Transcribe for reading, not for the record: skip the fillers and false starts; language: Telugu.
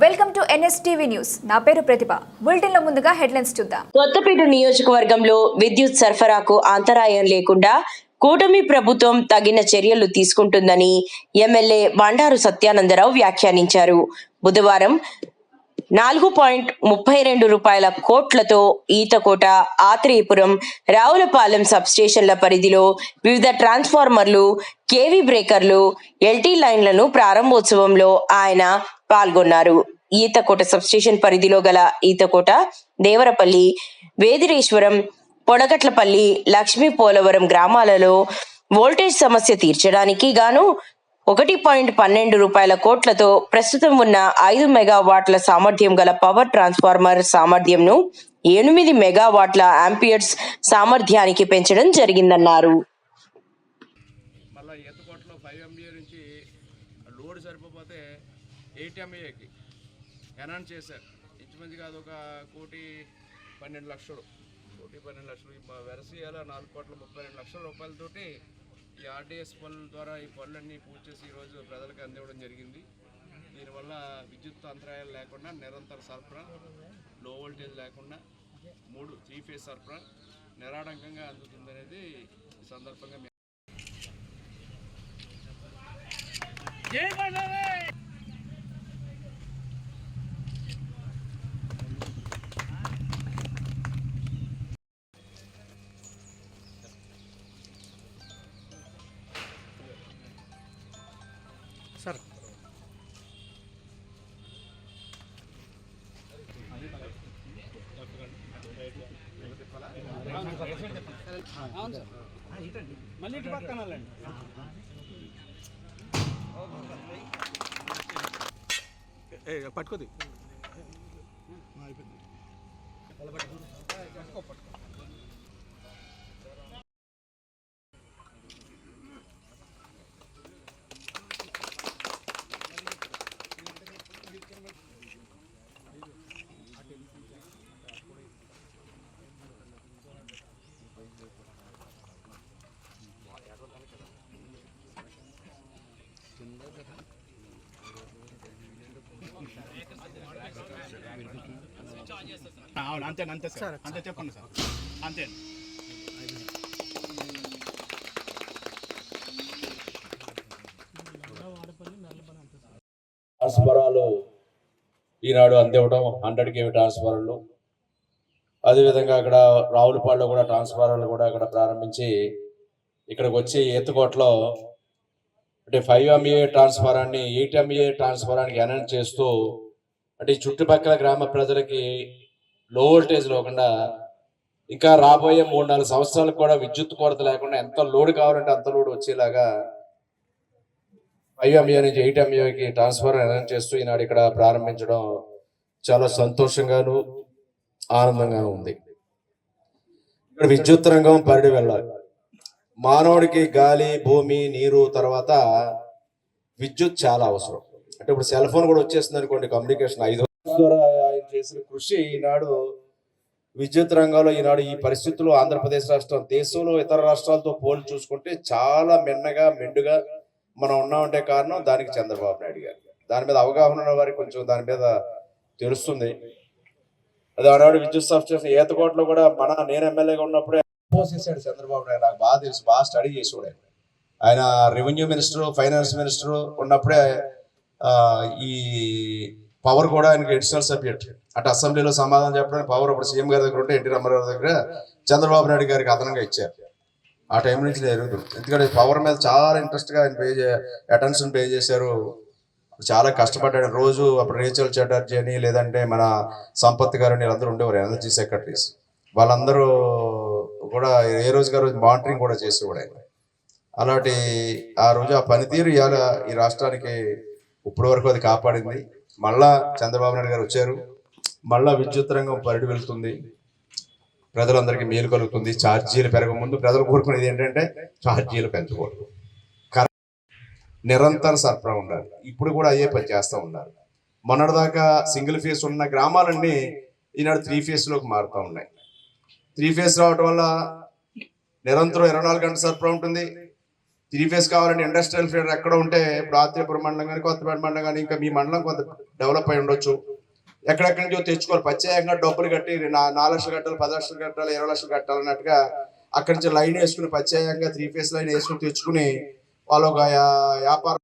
Welcome to NSTV news. నా పేరు ప్రతిభ. బులెటిన్లో ముందుగా హెడ్లైన్స్ చూద్దాం. కొత్తపేట నియోజకవర్గంలో విద్యుత్ సరఫరాకు అంతరాయం లేకుండా కూటమి ప్రభుత్వం తగిన చర్యలు తీసుకుంటుందని ఎమ్మెల్యే బండారు సత్యానందరావు వ్యాఖ్యానించారు. బుధవారం 4.32 కోట్లతో ఈతకోట, ఆత్రేయపురం, రావులపాలెం సబ్స్టేషన్ల పరిధిలో వివిధ ట్రాన్స్ఫార్మర్లు, కేవీ బ్రేకర్లు, ఎల్టీ లైన్లను ప్రారంభోత్సవంలో ఆయన పాల్గొన్నారు. ఈతకోట సబ్స్టేషన్ పరిధిలో గల ఈతకోట, దేవరపల్లి, వేదిరేశ్వరం, పొడగట్లపల్లి, లక్ష్మీ పోలవరం గ్రామాలలో వోల్టేజ్ సమస్య తీర్చడానికి గాను 1.12 కోట్లతో ప్రస్తుతం ఉన్న 5 మెగావాట్ల సామర్థ్యం గల పవర్ ట్రాన్స్ఫార్మర్ సామర్థ్యంను 8 మెగావాట్ల ఆంపియర్స్ సామర్థ్యానికి పెంచడం జరిగిందన్నారు. లోడ్ సరిపోతే 8 MVAకి ఎనాన్స్ చేశారు. ఇంచుమందిగా అదొక 1,12,00,000 వెరసియాల 4,32,00,000 రూపాయలతోటి ఈ ఆర్డీఎస్ పనుల ద్వారా ఈ పనులన్నీ పూర్తి చేసి ఈరోజు ప్రజలకు అందివ్వడం జరిగింది. దీనివల్ల విద్యుత్ అంతరాయాలు లేకుండా నిరంతర సరఫరా, లో వోల్టేజ్ లేకుండా 3 ఫేజ్ సరఫరా నిరాడంకంగా అందుతుందనేది ఈ సందర్భంగా సార్ మళ్ళీ ఇటు పక్కన పట్టుకోది అవును, అంతే సార్, అంతే చెప్పండి సార్, అంతే. ట్రాన్స్ఫారాలు ఈనాడు అందివ్వడం 100 kV ట్రాన్స్ఫారాలు, అదేవిధంగా అక్కడ రావులపాడులో కూడా ట్రాన్స్ఫారాలు కూడా అక్కడ ప్రారంభించి ఇక్కడికి వచ్చి ఎత్తుకోటలో అంటే 5 MVA ట్రాన్స్ఫారాన్ని 8 MVA ట్రాన్స్ఫారానికి అనౌన్స్ చేస్తూ అంటే చుట్టుపక్కల గ్రామ ప్రజలకి లో వోల్టేజ్ లేకుండా ఇంకా రాబోయే 3-4 సంవత్సరాలకు కూడా విద్యుత్ కొరత లేకుండా ఎంత లోడ్ కావాలంటే అంత లోడ్ వచ్చేలాగా 5 MVA నుంచి 8 MVAకి ట్రాన్స్ఫర్ అనౌన్స్ చేస్తూ ఈనాడు ఇక్కడ ప్రారంభించడం చాలా సంతోషంగాను ఆనందంగాను ఉంది. ఇక్కడ విద్యుత్ రంగం పరిడి వెళ్ళాలి. మానవుడికి గాలి, భూమి, నీరు తర్వాత విద్యుత్ చాలా అవసరం. అంటే ఇప్పుడు సెల్ ఫోన్ కూడా వచ్చేస్తుంది అనుకోండి, కమ్యూనికేషన్ 5 ద్వారా ఆయన చేసిన కృషి ఈనాడు విద్యుత్ రంగంలో ఈనాడు ఈ పరిస్థితుల్లో ఆంధ్రప్రదేశ్ రాష్ట్రం దేశంలో ఇతర రాష్ట్రాలతో పోల్చి చూసుకుంటే చాలా మెండుగా మనం ఉన్నామంటే కారణం దానికి చంద్రబాబు నాయుడు గారు. దాని మీద అవగాహన ఉన్న వారికి కొంచెం దాని మీద తెలుస్తుంది. అది ఆనాడు విద్యుత్ సబ్స్టేషన్ ఈతకోటలో కూడా నేను ఎమ్మెల్యేగా ఉన్నప్పుడే పోసేసాడు చంద్రబాబు నాయుడు. నాకు బాగా తెలుసు, బాగా స్టడీ చేసేవాడు. ఆయన రెవెన్యూ మినిస్టర్, ఫైనాన్స్ మినిస్టర్ ఉన్నప్పుడే ఈ పవర్ కూడా ఆయనకి అడిషనల్ సబ్జెక్ట్. అటు అసెంబ్లీలో సమాధానం చెప్పడానికి పవర్ అప్పుడు సీఎం గారి దగ్గర ఉంటే ఎన్టీ రామారావు దగ్గర చంద్రబాబు నాయుడు గారికి అదనంగా ఇచ్చారు. ఆ టైం నుంచి జరుగుతుంది. ఎందుకంటే పవర్ మీద చాలా ఇంట్రెస్ట్గా ఆయన అటెన్షన్ పే చేశారు. చాలా కష్టపడ్డాడు. రోజు అప్పుడు రేచల్ చటర్జీ అని లేదంటే మన సంపత్ గారు వీళ్ళందరూ ఉండేవారు, ఎనర్జీ సెక్రటరీస్. వాళ్ళందరూ కూడా ఏ రోజుగా రోజు మానిటరింగ్ కూడా చేసేవాడు ఆయన. అలాంటి ఆ రోజు ఆ పనితీరు ఇవాళ ఈ రాష్ట్రానికి ఇప్పటి వరకు అది కాపాడింది. మళ్ళా చంద్రబాబు నాయుడు గారు వచ్చారు. మళ్ళా విద్యుత్ రంగం పరిడి వెళ్తుంది, ప్రజలందరికీ మేలు కలుగుతుంది. ఛార్జీలు పెరగముందు ప్రజలు కోరుకునేది ఏంటంటే ఛార్జీలు పెంచకూడదు, నిరంతర సరఫరా ఉండాలి. ఇప్పుడు కూడా అయ్యే పని చేస్తూ ఉన్నారు. మొన్నటిదాకా సింగిల్ ఫేస్ ఉన్న గ్రామాలన్నీ ఈనాడు 3 ఫేస్లోకి మారుతూ ఉన్నాయి. 3 ఫేస్ రావటం వల్ల నిరంతరం 24 గంటల సరఫరా ఉంటుంది. 3 ఫేజ్ కావాలంటే ఇండస్ట్రియల్ ఫీడర్ ఎక్కడ ఉంటే ఇప్పుడు ఆత్రేయపురం మండలం కానీ కొత్తపేట మండలం కానీ ఇంకా మీ మండలం కొంత డెవలప్ అయి ఉండొచ్చు. ఎక్కడెక్కడి నుంచో తెచ్చుకోవాలి, ప్రత్యేకంగా డబ్బులు కట్టి 4 లక్షలు కట్టాలి, 10 లక్షలు కట్టాలి, 20 లక్షలు కట్టాలన్నట్టుగా అక్కడి నుంచి లైన్ వేసుకుని ప్రత్యేకంగా 3 ఫేజ్ లైన్ వేసుకుని తెచ్చుకుని వాళ్ళు ఒక వ్యాపారం